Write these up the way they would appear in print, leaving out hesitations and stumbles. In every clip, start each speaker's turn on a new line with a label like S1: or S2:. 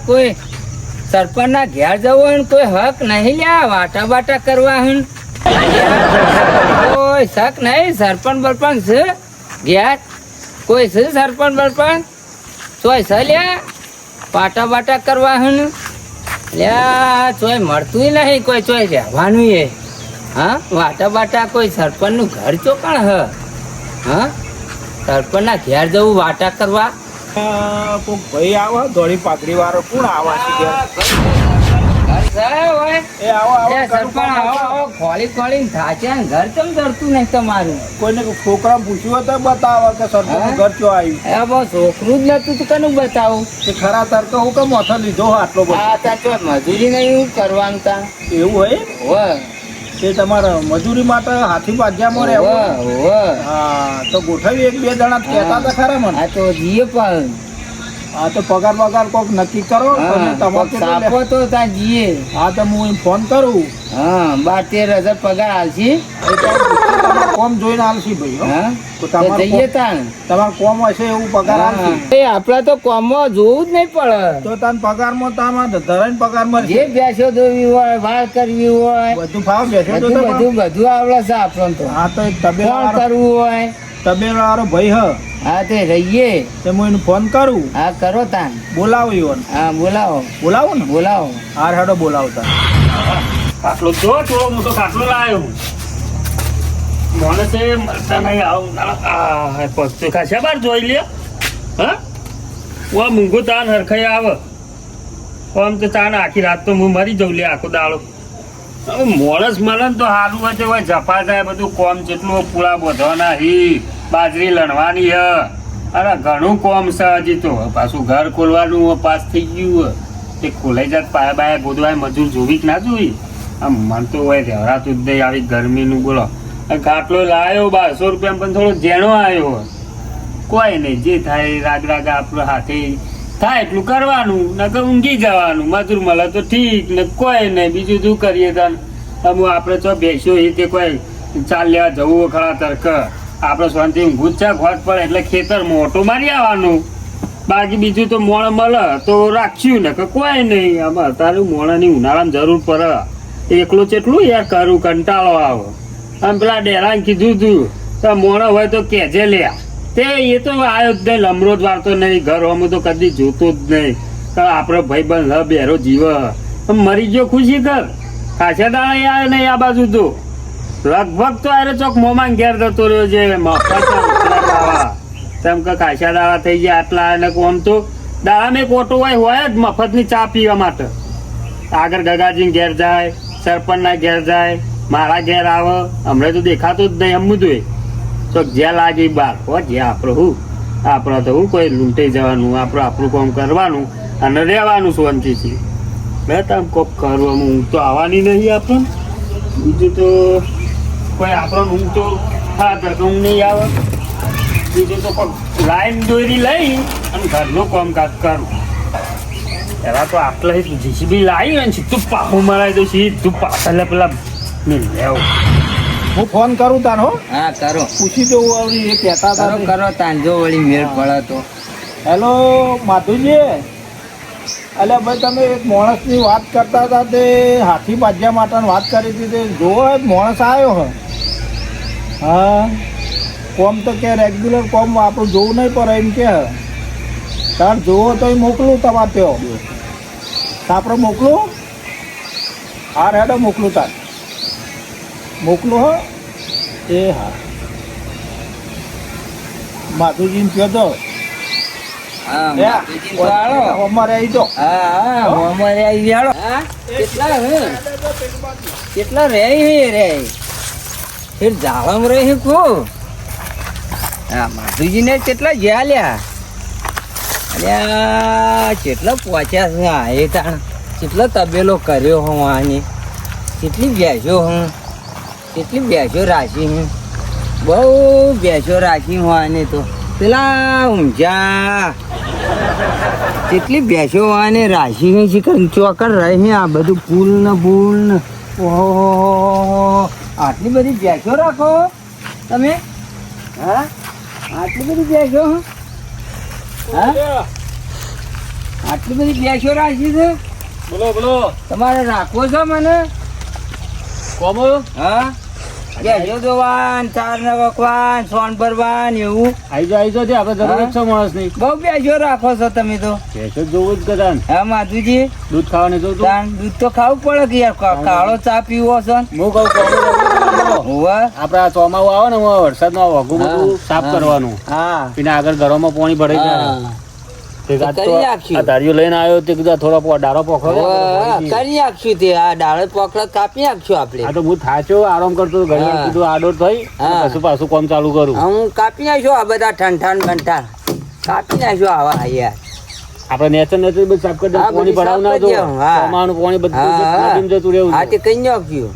S1: કોઈ સરપંચ ના ઘેર જવું હોય કોઈ હક નહીં લ્યા વાટા બાટા કરવા હન કોઈ શક નહીં સરપંચ બરપંચ છે ઘેર કોઈ છે સરપંચ બરપંચ ચોય છે લ્યા પાટા બાટા કરવા હન લ્યા ચોય મળતું નહીં કોઈ ચોય રહેવાનું એ હા વાટા બાટા કોઈ સરપંચ નું ઘર ચોકણ હ હા સરપંચ ના ઘેર જવું વાટા કરવા
S2: કોક ભાઈ આવો ધોળી પાઘડી વાળો કોણ આવા છે કોઈને છોકરા પૂછ્યું તો બતાવો કે સરપંચ ઘર ચો આવ્યું
S1: છોકરું જ નતું તો કનું બતાવું
S2: ખરા તરતો હું કેમ મોથો લીધો આટલો બધો
S1: મજૂરી નહીં કરવાનું તા
S2: એવું હોય તે તમારા મજૂરી માટે હાથી બાજ્યામાં રહેવું હા તો ગોઠવી એક બે જણા કહેતા હતા ખરા મને
S1: તો જીએ પણ
S2: હા તો પગાર કોક નક્કી કરો
S1: તમારે તો ત્યાં જીએ
S2: હા તો હું ફોન કરું
S1: હા 12-13,000 પગાર હાલશી
S2: કોમ જોઈને હાલશી ભાઈ
S1: જઈએ તાણ
S2: તમારે કોમ હશે એવું પગાર હાલશી
S1: આપડે તો કોમમાં જોવું જ નહીં પડે
S2: તો તાન પગારમાં તામાં ધરાઈને પગાર મળશે
S1: જે બેસો દોવી હોય વાળ કરવી હોય
S2: બધું ભાવ બેસો
S1: બધું આવડે છે આપણને તો
S2: હા તો એક તબેલા
S1: કરવું હોય
S2: તબેલા વાળો ભાઈ
S1: હા તે રહીએ
S2: તો હું એને ફોન કરું
S1: હા કરો તાન
S2: બોલાવો ઈવન
S1: હા બોલાવો
S2: ને
S1: બોલાવો
S2: હાર હેડો બોલાવતા
S3: કાટલો જો થોડો મોટો કાટલો લાવ્યો માણસે મળતા નહીં આવું પગ ખાસા બાર જોઈ લે હા ઓ મૂંગો તાન હરખાઈ આવે આમ તો તાન આખી રાત તો હું મરી જઉં લે આખો દાડો હવે માણસ મળે ને તો સારું હોય હોય જપા જાય બધું કોમ જેટલું પૂળા બોધવાના હી બાજરી લણવાની હ અરે ઘણું કોમ છે હજી તો પાછું ઘર ખોલવાનું પાસ થઈ ગયું તે ખોલાઈ જાત પાયા બાયા બોધવાય મજૂર જોવી કે ના જોવી આમ મન તો હોય રહેવરાતું જ નહીં આવી ગરમીનું બોલો કાટલો લાવ્યો 1200 રૂપિયા પણ થોડો જેણો આવ્યો કોઈ નહીં જે થાય રાગ આપણો હાથે થાય એટલું કરવાનું નકર ઊંઘી જવાનું મજૂર મળે તો ઠીક ને કોઈ નહીં બીજું શું કરીએ તાન અમુક આપણે તો બેસ્યો એ તે કોઈ ચાલ લેવા જવું ખરા તરક આપણે શાંતિ ઊંઘું જ ઘોટ પડે એટલે ખેતરમાં ઓટો મારી આવવાનું બાકી બીજું તો મોણ મળે તો રાખ્યું ને કે કોઈ નહીં આમાં તારું મોણાની ઉનાળામાં જરૂર પડે એકલો ચેટલું યાર કરું કંટાળો આવે આમ પેલા ડેરાને કીધું તું તો મોણો હોય તો કેજે લે તે એ તો આવ્યો જ નહીં લમરો જ વાળતો નહીં ઘર હોમું તો કદી જોતો જ નહીં આપણો ભાઈ બંધ હ બેરો જીવ મરી ગયો ખુશી કર ખાસા દાણા આવે નહીં આ બાજુ તો લગભગ તો અરે ચોક મોમાં ઘેર જતો રહ્યો છે મફત તેમ કે ખાસા દાડા થઈ ગયા આટલા અને આમ તો દાડામાં એક ઓટો હોય જ મફતની ચા પીવા માટે આગળ ગગાજી ઘેર જાય સરપંચના ઘેર જાય મારા ઘેર આવે હમણાં તો દેખાતો જ નહીં એમ જોઈ તો જ્યાં લાગી બાર હો જ્યાં આપણે તો હું કોઈ લૂંટાઈ જવાનું આપણું કામ કરવાનું અને રહેવાનું શાંતિથી મેં તમે કોક કરવાનું ઊંઘ તો આવવાની નહીં આપણને બીજું તો કોઈ આપણને ઊંઘ તો હા તો ઊંઘ નહીં આવે બીજું તો કોઈ લાઈન દોરી લઈ અને ઘરનું કામકાજ કરું પેલા તો આટલા જીસીબી લાવી ને સીધું પાહું મરાય તો સીધું પાછળ પેલા લેવું
S2: હું ફોન કરું તાન હો
S1: હા કરો
S2: પૂછી દઉં એ કહેતા હતા
S1: કરો તાન જો વળી મેળ પડે તો
S2: હેલો માધુજી અલ્યા ભાઈ તમે એક માણસની વાત કરતા હતા તે હાથી બાજ્યા માટે વાત કરી હતી તે જોવો એક માણસ આવ્યો હ હા કોમ તો કે રેગ્યુલર કોમ આપણું જોવું નહીં પડે એમ કે તાર જોવો તો મોકલું તમારે ત્યાં આપણે મોકલું હા રેડો મોકલું તાર મોકલું હો એ હા માધુજીને કહેજો અમારે આવી તો
S1: કેટલા રે ફેર જાળમ રહે કો હા માધુજી ને કેટલા જ્યાં લ્યા અલ્યા કેટલા પહોંચ્યા છે આ એ તાણ કેટલો તબેલો કર્યો હું આની કેટલી ભેંસો હું કેટલી ભેંસો રાખી હું બહુ ભેંસો રાખી હું આને તો પેલા ઊંઝા કેટલી ભેંસો આને રાશી નહીં છે ચોકડ રહી આ બધું ફૂલ ને ઓહો આટલી બધી ભેંસો રાખો તમે હા આટલી બધી ભેંસો હા આટલી બધી ભેંસો રાખી છે
S2: બોલો બોલો
S1: તમારે રાખવો છે મને
S2: કોમો
S1: હા ભેંસો દોવાન ચાર ને વખવાન સોન ભરવાન એવું
S2: આવી જો આપણે જરૂર જ છે માણસની
S1: બહુ ભેંસો રાખો છો તમે તો
S2: ભેંસો જોવું જ કદાન
S1: હા માધુજી
S2: દૂધ ખાવાને જોતું
S1: તાન દૂધ તો ખાવું પડે કે યાર કાળો ચા પીવો છો ને?
S2: હું કહું
S1: હોવે.
S2: આપડે આ ચોમાવું આવે ને વરસાદ નું વગું બધું સાફ
S1: હા.
S2: કરવાનું
S1: હા
S2: പിന്നെ આગળ ઘરોમાં પાણી ભરાઈ જાય
S1: હા.
S2: તે આજ
S1: કરી
S2: તો
S1: નાખ્યું.
S2: આ ધારીઓ લઈને આવ્યો તે કીધું આ થોડો ડાળો પોખરો
S1: હોવે, કરી નાખશું તે આ ડાળે પોકળા કાપી નાખશું આપણે
S2: આ તો હું થાચ્યો આરામ કરતો હતો. ઘણી વાર
S1: હા.
S2: કીધું આડો થઈ
S1: હા.
S2: પછી પાછું કામ ચાલુ કરું
S1: હું કાપી નાખ્યો આ બધા ઠંઠાણ બંઠાણ કાપી નાખ્યો આવા યાર
S2: આપણે નેચર બધું સાફ કરી દે
S1: હા,
S2: પાણી
S1: બધું
S2: ભરાવ ના
S1: સાફ
S2: દો
S1: કરી દેવું, હા.
S2: ચોમાનું પાણી બધું
S1: હા, હા.
S2: નદીમાં જતું રહેવું
S1: હા
S2: છે.
S1: તે કઈ નાખ્યું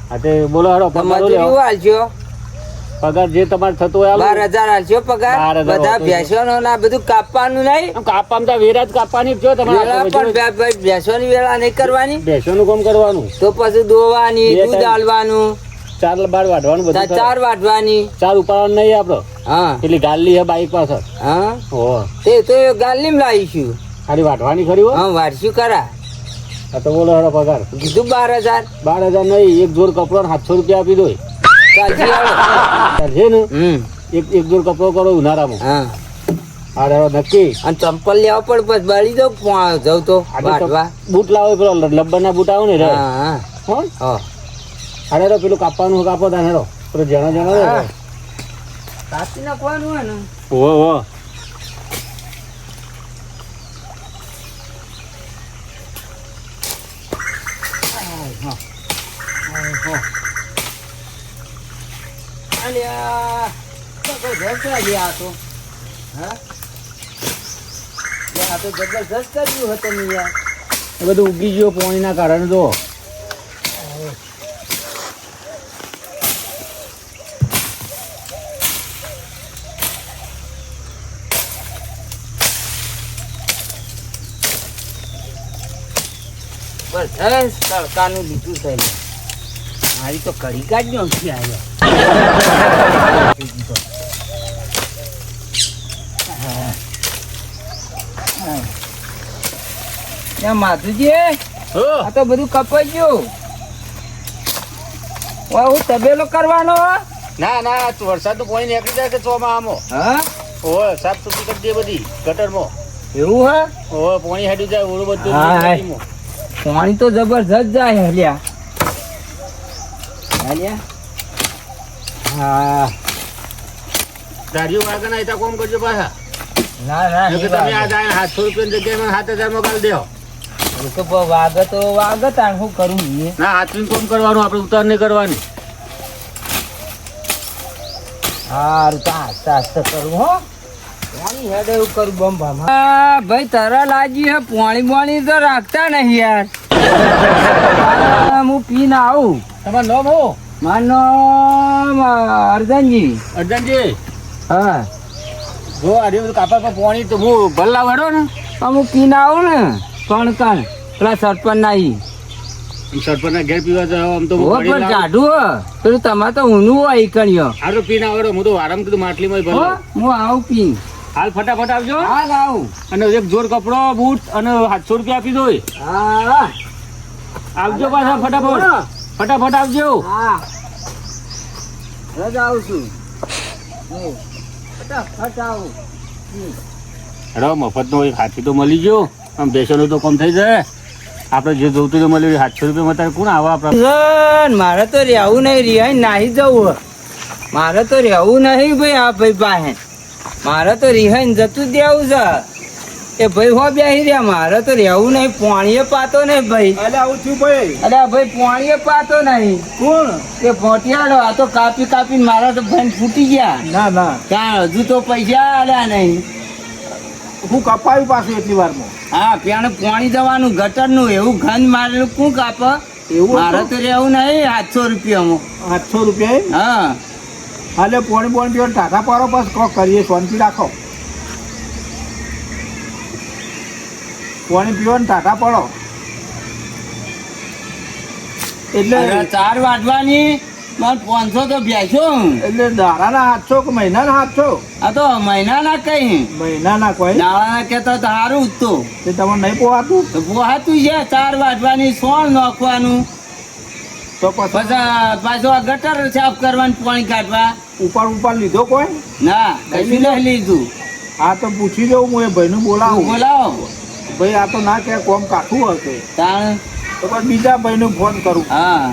S2: હા તે બોલો હેડો પગાર
S1: મજૂરી
S2: લેવો.
S1: હાલશો
S2: પગાર જે તમારે થતો હોય આલો.
S1: 12,000 હાલશો પગાર
S2: 12,000
S1: બધા
S2: હોતો છે.
S1: ભેંસો નો ના બધું કાપવાનું નહીં
S2: આમ કાપવામાં તો વેરા જ કાપવાની જ છો તમારે
S1: વેળા પણ ભેંસોની વેળા નહીં કરવાની
S2: ભેંસોનું કામ કરવાનું
S1: તો પછી દોવાની
S2: બે
S1: દૂધ
S2: ટાઈમ.
S1: આલવાનું
S2: ચાર બાર વાઢવાનું બધું
S1: ચાર
S2: થાય.
S1: વાટવાની
S2: ચાર ઉપાડવાનું નહીં આપડે
S1: હા
S2: પેલી ગાલી હે બાઈક પાછળ
S1: હા
S2: હો
S1: તે તો ગાલીમ લાવીશું
S2: ખાલી વાઢવાની ખરી હો
S1: હા વારશું કરા
S2: આ તો બોલો હેડો પગાર
S1: કીધું 12,000
S2: 12,000 નહીં એક જોડ કપડો ને 700 રૂપિયા આપી દો
S1: ચાલશે હાલો.
S2: છે ને એક જોડ કપડો કરો ઉનાળામાં
S1: હા
S2: હા હેડો નક્કી
S1: અને ચંપલ લેવા પડે પછી બળી દો જવું તો વાટવા
S2: બૂટ લાવો પેલો લબ્બર ના બૂટ આવે ને રે
S1: હા હા
S2: હો
S1: હા
S2: અરે હેડો પેલું કાપવાનું કાપો તા હેડો પેલો જણા જણા
S1: હા. કાપી નાખવાનું હોય ને
S2: હો હો
S1: અલ્યા જબરજસ્ત લાગી આ તો હા આ તો જબરજસ્ત કર્યું હતું ને યાર
S2: એ બધું ઉગી ગયો પાણીના કારણે જો
S1: બસ તડકાનું લીધું છે મારી તો કઢી કાઢ્યો નથી આવ્યો માધુજી આ તો બધું કપાઈ ગયું હું તબેલો કરવાનો
S2: ના ના વરસાદ નું પાણી નીકળી જાય કે ચોમાહામાં
S1: હા
S2: ઓય સાફ સુથરી કરી દે બધી ગટરમાં
S1: એવું હા
S2: ઓય પાણી હેડી જાય ઓળું બધું
S1: હા, હા.
S2: નદીમાં.
S1: પાણી તો જબરજસ્ત જાય હલ્યા હલ્યા હા
S2: ધારીઓ વાગે ના એતા કોમ કરજો પાછા
S1: ના ના
S2: જો કે તમે આ જાય 700 રૂપિયાની જગ્યાએ મને 7,000 માં ગાલ દેવો
S1: વાગે તાણ શું કરવું જોઈએ
S2: ના હાથવીને કોમ કરવાનું આપણે ઉતાર નહીં કરવાની
S1: હારું તો આસ્તે આસ્તે કરવું હો પાણી હેડે એવું કરું બંબામાં ભાઈ તરલ લાજી હે પાણી તો રાખતા નહીં યાર હું પીને આવું
S2: તમારું નામ હો
S1: મારું નામ અર્જનજી
S2: અર્જનજી
S1: હા
S2: જો આ બધું કાપા પર પાણી તો હું ભલ્લા વડો ને
S1: હું પીને આવું ને કણ પેલા સરપંચ નાઈ
S2: સરપંચના ઘેર પીવા જાવ આમ તો
S1: હો
S2: હું
S1: પણ જાડું હો પેલું તમારે તો ઊનું હોય કણ્યો
S2: આ તો પીને આવડો હું તો આરામ કીધું માટલીમાં
S1: હો
S2: ભરલો
S1: હું આવું પી
S2: હાલ ફટાફટ આવજો
S1: હાલ આવું
S2: અને એક જોડ કપડો બૂટ અને 700 રૂપિયા આપી દો
S1: હા
S2: આવજો પાછા ફટાફટ ફટાફટ આવજો
S1: હા રજ આવું છું ફટાફટ આવું
S2: હેડો મફતનો એક હાથી તો મળી ગયો આમ બેસવાનું તો કમ થઈ જાય આપણે જે જોતું તો મળ્યું 700 રૂપિયા અત્યારે કોણ આવા આપણે
S1: મારે તો રહેવું નહીં રિહાઈ નાહી જવું મારે તો રહેવું નહીં ભાઈ આ ભાઈ પાસે મારે તો રિહાઈ જતું જ દેવું છે એ ભાઈ હો બેસી રહ્યા મારે તો રહેવું નહીં પાણીએ પાતો નહીં ભાઈ
S2: અલે આવું થયું ભાઈ
S1: અરે ભાઈ પાણીએ પાતો નહીં
S2: કોણ
S1: એ ભોટિયાડો આ તો કાપી કાપીને મારા તો ભાઈ ફૂટી ગયા
S2: ના ના
S1: ત્યાં હજુ તો પૈસા આલ્યા નહીં
S2: હું કપાયું પાછું એટલી વારમાં
S1: હા ત્યાં પાણી જવાનું ગટરનું એવું ગંધ મારેલું કોણ કાપ
S2: એવું
S1: મારે તો રહેવું નહીં 700 રૂપિયામાં
S2: 800 રૂપિયા
S1: હા
S2: હાલે પોણી પીવા ટાટા પાડો બસ કોક કરીએ શાંતિ રાખો પાણી પીવા ટાટા પાડો એટલે
S1: અરે 4 વાટવાની મારે 500 તો બેસો
S2: એટલે દાડાના 700 કે મહિનાના 700?
S1: આ તો મહિનાના કઈ
S2: મહિનાના કોઈ
S1: દાવાના કેતા તો સારું જ તો
S2: તે તમને નહીં પોહાતું?
S1: તો પોહાતું છે 4 વાટવાની સોળ નાખવાનું
S2: તો પછી
S1: પછી પાછું આ ગટર સાફ કરવાનું પાણી કાઢવા
S2: ઉપર લીધો કોઈ?
S1: ના કશું નહીં લીધું
S2: આ તો પૂછી દઉં હું એ ભાઈનું બોલાવું.
S1: બોલાવો
S2: ભાઈ આ તો ના કે કોમ કાઠું હશે
S1: તાણ
S2: તો પછી બીજા ભાઈને ફોન કરું.
S1: હા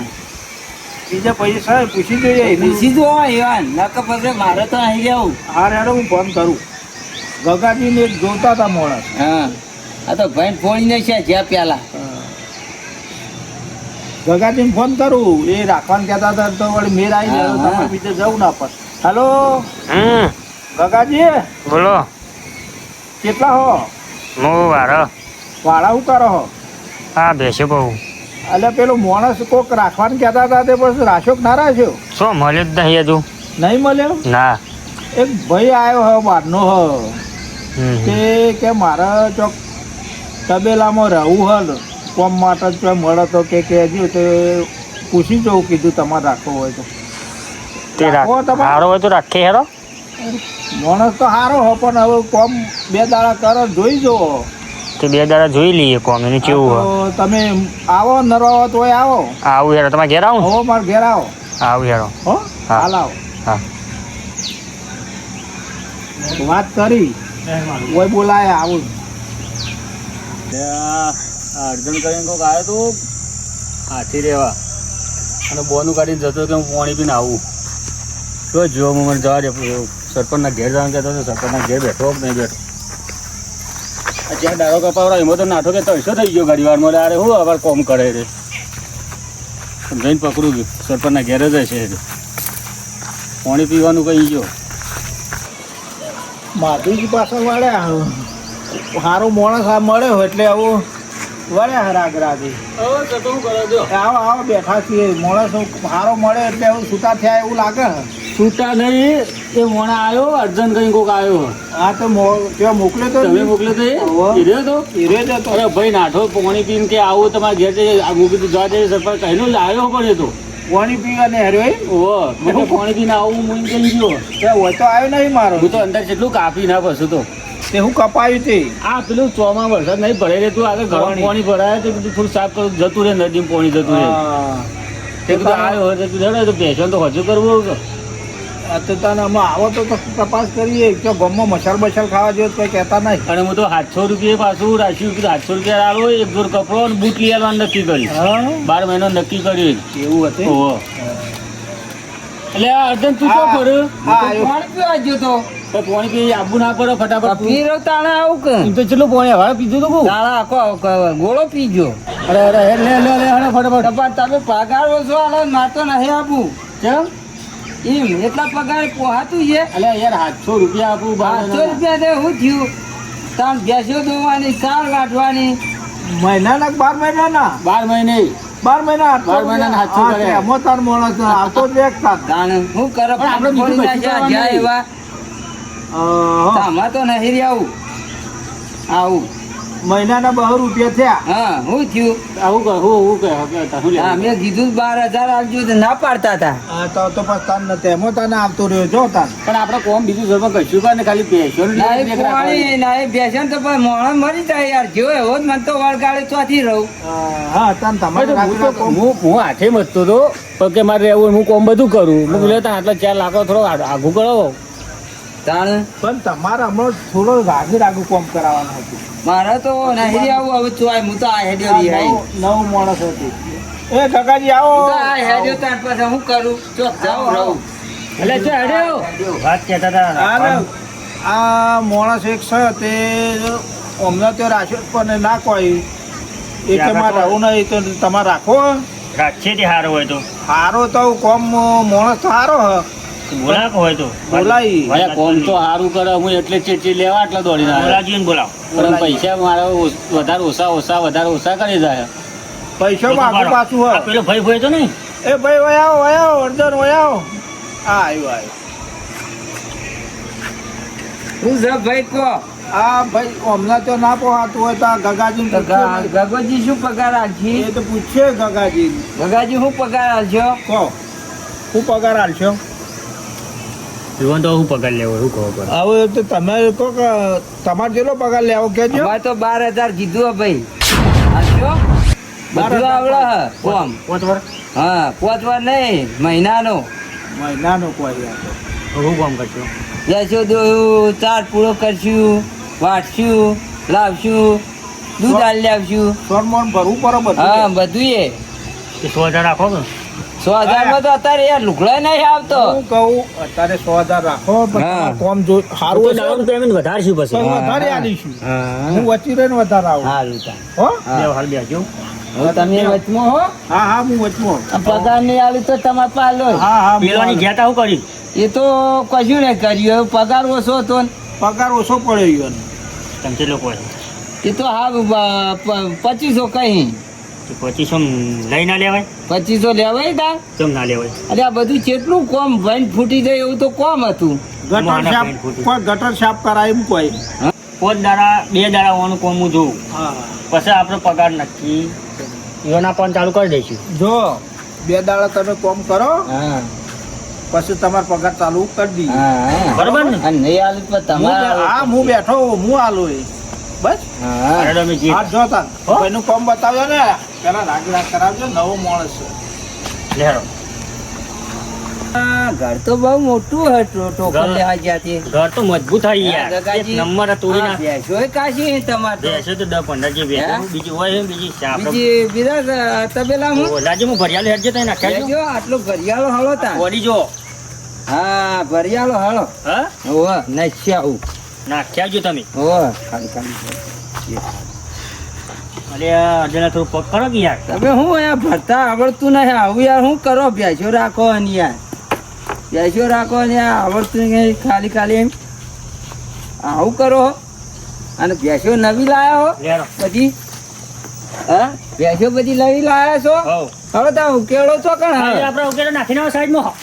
S2: બીજા ભાઈ સાહેબ પૂછી જોઈએ એને.
S1: પૂછી જો યાર નકર પછી મારે તો અહીં રહેવું.
S2: હા રેડો હું ફોન કરું. ગગાજીને એક જોતા હતા માણસ.
S1: હા આ તો ભાઈ ફોડીને છે જ્યાં પેલા
S2: ગગાજીને ફોન કરું એ રાખવાનું કહેતા હતા તો વળી મેર આવી જાય
S1: હા, હા.
S2: તમે બીજે જવું ના પડે. હલો
S3: હમ
S2: ગગાજી
S3: બોલો
S2: કેટલા હો?
S3: હું વારો
S2: વાળા શું કરો હો?
S3: હા બેસ્યો બહુ
S2: એટલે પેલો માણસ કોક રાખવાનું કહેતા હતા તે પછી રાખ્યો કે ના રાખ્યો?
S3: શું મળ્યું જ નહીં હજુ
S2: નહીં મળ્યો?
S3: ના
S2: એક ભાઈ આવ્યો હ બહારનો હ
S3: હમ
S2: તે કે મારે ચોક તબેલામાં રહેવું હલ કોમ માટે જ ચોય મળે તો કે કહેજો તે પૂછી જવું કીધું તમારે રાખવો હોય તો.
S3: તે
S2: રાખો તમારે?
S3: સારો હોય તો રાખીએ હેરો
S2: માણસ તો સારો હો પણ હવે કોમ 2 દાડા કરો જોઈ જુઓ.
S3: તે 2 દાડા જોઈ લઈએ કોમ એનું કેવું હોય
S2: તો તમે આવો નરવા તોય આવો.
S3: આવું હેરો તમારે ઘેર આવું
S2: હવે મારે ઘેર આવો
S3: આવું હેરો
S2: હો
S3: હા.
S2: હાલ આવો.
S3: હા
S2: વાત કરી કોઈ બોલાય આવું.
S4: અર્જન કરીને કોઈક આવ્યો તો હાથી રહેવા અને બોનું કાઢીને જતો કે હું પાણી પીને આવું તો જો હું મને જવા દે સરપંચના ઘેર જવાનું કહેતો હતો સરપંચના ઘેર બેઠો કે નહીં બેઠો આ જ્યાં ડાળો કપાવડા એમાં તો નાઠો કે 300 થઈ ગયો ઘડી વારમાં અરે હું આবার કોમ કરે રે જઈને પકડું છું સરપંચના ઘેર જ હશે પાણી પીવાનું કહી ગયો
S2: માધુજી પાછળ વાળ્યા સારો માણસ આ મળ્યો એટલે આવું વળ્યા રાગરાજી.
S4: શું કરો છો
S2: આવો આવો બેઠા છીએ માણસ સારો મળે એટલે એવું છૂટા થયા એવું લાગે.
S4: છૂટા નહીં એ મોણા આવ્યો અર્જન કરીને કોઈક આવ્યો
S2: આ તો ત્યાં મોકલ્યો તો
S4: તમે મોકલ્યો તો
S2: હોવે.
S4: એ રહ્યો તો
S2: હીરો જ હતો.
S4: અરે ભાઈ નાઠો પાણી પીને કે આવું તમારે ઘેર જઈ મૂકી દીધું જવા જઈએ સરપંચ કહીને લાવ્યો પણ એ તો
S2: પાણી પીવાને હર્યો એમ?
S4: ઓહો મને પાણી પીને આવું હું કહી ગયો
S2: ત્યાં હોય તો આવ્યો નહીં મારો.
S4: હું તો અંદર જેટલું કાપી ના પછું તો
S2: તે હું કપાયું તે
S4: આ પેલું ચોમાં વરસાદ નહીં ભરાઈ રહેતું આગળ ઘરમાં પાણી ભરાય તો બધું થોડું સાફ કરું જતું રહે નદીમાં પાણી જતું રહે તે કીધું આવ્યો હોય તો જડે તો બેસો તો હજુ કરવું હોય
S2: તો તને અમે આવો તો તપાસ કરીએ કે ગામમાં મસાલ બસાલ ખાવા જોઈએ તો કંઈ કહેતા નહીં.
S4: અને હું તો 700 રૂપિયા પાછું રાખ્યું કીધું 700 રૂપિયા આલો એક જોડ કપડો અને બૂટ લઈ આવવાનું નક્કી કર્યું
S2: હા
S4: 12 મહિનો નક્કી કર્યું
S2: એવું હતું.
S4: ઓહો એટલે આ અર્જન તું શું કર્યું
S2: હા આવ્યો.
S1: પાણી પીવા ગયો તો
S4: તો પાણી પી આબુ ના પડે ફટાફટ
S1: પીરો તાણા આવું કે
S4: એમ તો ચેટલું પાણી હવે પીધું તો કહું
S1: તાણા આખો ગોળો પીજો
S4: અરે અરે હે, લે લે લે હણે ફટાફટ
S1: પણ તમે પગાર ઓછો આલો માર તો નહીં આપું
S4: કેમ
S1: એમ એટલા પગાર પોહાતું છે.
S4: અલે યાર 700 રૂપિયા આપું
S1: 500 રૂપિયા દે હું થયું તાણ બેસો ધોવાની ચાર કાઢવાની
S2: મહિનાના કે 12 મહિનાના?
S4: 12 મહિને
S2: 12 મહિના
S4: 12 મહિનાના 700 કરે.
S2: એમાં તાર માણસ આવતો જ એક તાર.
S1: તાણ હું કરો
S4: પણ આપણે બીજું
S1: ફોડી
S4: કશું
S1: નાખ્યા
S4: કરવાનું
S1: જ્યાં
S4: નહીં.
S1: એવા આમાં તો નહીં આવું આવું
S2: મહિનાના 2 રૂપિયા થયા.
S1: હા હું થયું
S4: આવું કહે હું કહે હું
S1: હા મેં કીધું 12,000 આપજો તો ના પાડતા હતા.
S2: હા તો પછી તાર નથી એમાં તને આવતો રહ્યો જો તાર.
S4: પણ આપણે કોમ બીજું ઘરમાં કશું કર ને ખાલી પેશો ને
S1: ના એ
S4: દેખ રાખવાની.
S1: પાણી ના એ બેસે તો પણ મોણસ મરી જાય યાર જેવો એવો જ મને તો વળગાડે ચોથી રહું.
S2: હા તને તમારે
S4: હું તો હું હાથે મચતો હતો પણ કે મારે રહેવું હું કોમ બધું કરું મેં બોલ્યો તા આટલા 4 લાખ થોડો આઘું કરો
S1: તાણ
S2: પણ તમારે હમણાં થોડો રાગુ કોમ કરાવવાનું હતું.
S1: મારે તો નહીં આવું હવે ચોય હું તો આ હેડ્યો
S2: આ
S1: રિહાઈ.
S2: નવ માણસ હતું. એ કાકાજી આવો.
S1: હું તો આ હેડ્યો તાર પછી હું કરું ચોક જાઉં રહું.
S4: એટલે છે હેડ્યો વાત કહેતા હતા
S2: આ ને, આ માણસ એક છે તે હમણાં તો રાખ્યો જ પણ ના કોઈ એ કે મારે રહું નહીં તો તમારે રાખો.
S3: રાખીએ તે સારો હોય તો
S2: સારો તો કોમ માણસ તો સારો હ
S3: બોલાવો હોય તો
S2: બોલાય.
S4: ભાઈ કોમ તો સારું કરે હું એટલે ચેચી લેવા આટલા દોડી ના
S3: બોલાજીને બોલાવો
S4: પણ પૈસા મારા વધારે ઓછા કરી જાય
S2: પૈસા માગું પાછું
S3: આ
S2: હ.
S3: પેલો ભાઈ તો નહીં
S2: એ ભાઈ વયાવો અર્જન વયાવો. હા આવ્યો.
S1: હું છે ભાઈ કહો
S2: આ ભાઈ હમણાં તો ના પહોંચાતું હોય તો આ ગગાજી
S1: ગગોજી શું પગાર આલશી?
S2: એ તો પૂછે ગગાજી
S1: ગગાજી શું પગાર આલશો?
S2: કહો. શું પગાર આલશો?
S4: જીવન તો શું પગાર લેવો શું ખબર પડે
S2: હવે તો તમે કહો કે તમારે જેટલો પગાર લેવો કેજો.
S1: અમારે તો 12,000 કીધું હે ભાઈ. હાચો? બધું આવડે હે કોમ.
S4: 5 વર્ષ
S1: હા 5 વાર નહીં, મહિનાનો.
S2: મહિનાનો કોઈ યાર.
S4: શું કામ કરશો?
S1: બેસો દોયું, ચાર પૂળો કરશું, વાટશું, લાવશું, દૂધ આલી આવશું.
S2: સોનમોન ભરવું પડે બધું.
S1: હા બધું એ
S4: એ 100,000 રાખો ને
S1: 100,000 માં તો અત્યારે યાર લુગડો નહીં આવતો.
S2: હું કહું અત્યારે 100,000 રાખો પણ
S1: હા.
S2: તમારું કોમ જો સારું હશે
S4: ડાઉન પેમેન્ટ વધારશું
S2: તો
S4: પછી
S2: વધારે આલીશું.
S1: હા
S2: હું વચ્ચે રહીને વધારે આવું.
S1: સારું તાન.
S2: હો
S1: હા.
S4: બે હાલ બેસજો
S1: હવે તમે વચમાં હો.
S2: હા હા હું વચમાં.
S1: આ પગાર નહીં આવી તો તમારે પાલો.
S2: હા હા હું
S4: પેલાની
S2: આલું.
S4: ઘેતા શું કરી
S1: એ તો કશું નહીં કર્યું. હવે પગાર ઓછો હતો ને.
S2: પગાર ઓછો પડ્યો ઈવન.
S4: તમે કેટલો કહો છો?
S1: એ તો હા 2500 કઈ.
S4: તો પછી શું લઈ ના લેવાય
S1: 2500 લેવાય તા.
S4: કેમ ના લેવાય
S1: અરે આ બધું કેટલું કોમ ભાઈ ફૂટી જાય એવું તો કોમ હતું.
S2: ગટર
S4: માના
S2: સાફ
S4: પેન્ટ ફૂટી.
S2: કોઈ ગટર સાફ કરાય એમ કોઈ.
S4: 5 દાડા 2 દાડા હોવાનું કોમ હું જોઉં
S2: હા
S4: પછી આપણો પગાર નક્કી ઈવન આપવાનું ચાલુ કરી દઈશું
S2: જો 2 દાડા તમે કોમ કરો
S1: હા
S2: પછી તમારો પગાર ચાલુ કરી દઈએ.
S1: હા
S4: બરોબર ને
S1: અને નહીં આલું તો તમારે
S2: હા હું બેઠો હું આલું એ બસ.
S1: હા
S4: અરે તમે જે
S2: હા જો તાન
S4: હો?
S2: ભાઈનું કોમ બતાવ્યો ને પેલા રાગ કરાવજો નવો માણસ છે.
S4: લેરો
S1: આ ઘર તો બહુ મોટું હતું ટોકન
S4: ઘર.
S1: લેવા ગયા તે.
S4: ઘર તો મજબૂત થઈ યાર
S1: ગગાજી,
S4: એક નંબર તોડી
S1: આ
S4: ના
S1: ભેંસોય કાશી તમારે તો.
S4: બેસે તો 10-15 જે બેસે
S1: હે?
S4: બીજું હોય બીજી શાપ
S1: બીજા તબેલા હું
S4: લાજી હું ભરિયાલે હેડજે તઈ નાખ્યા
S1: લેજો આટલો ઘરિયાળો હળો તા.
S4: બોડી જો
S1: હા ભરિયાળો હળો.
S4: હા
S1: હોવે નશ્યાઉ.
S4: નાખ્યા જો તમે
S1: હોવે ખાલી ખાલી.
S4: અરે અડેલા થોડું પગ કરો કે યાર
S1: તમે હું અહીંયા ભરતા આવડતું નહીં. આવું યાર શું કરો? ભેંસો રાખો અને યાર ભેંસો રાખો અને યાર આવડતું નહીં. ખાલી ખાલી એમ આવું કરો અને ભેંસો નવી લાયા હો
S4: લેરો
S1: બધી. હા ભેંસો બધી નવી લાયા છો.
S4: હો
S1: હવે તમે ઉકેળો છો કણ
S4: આજે
S1: હવે?
S4: આપણે ઉકેલો નાખીને સાઈડમાં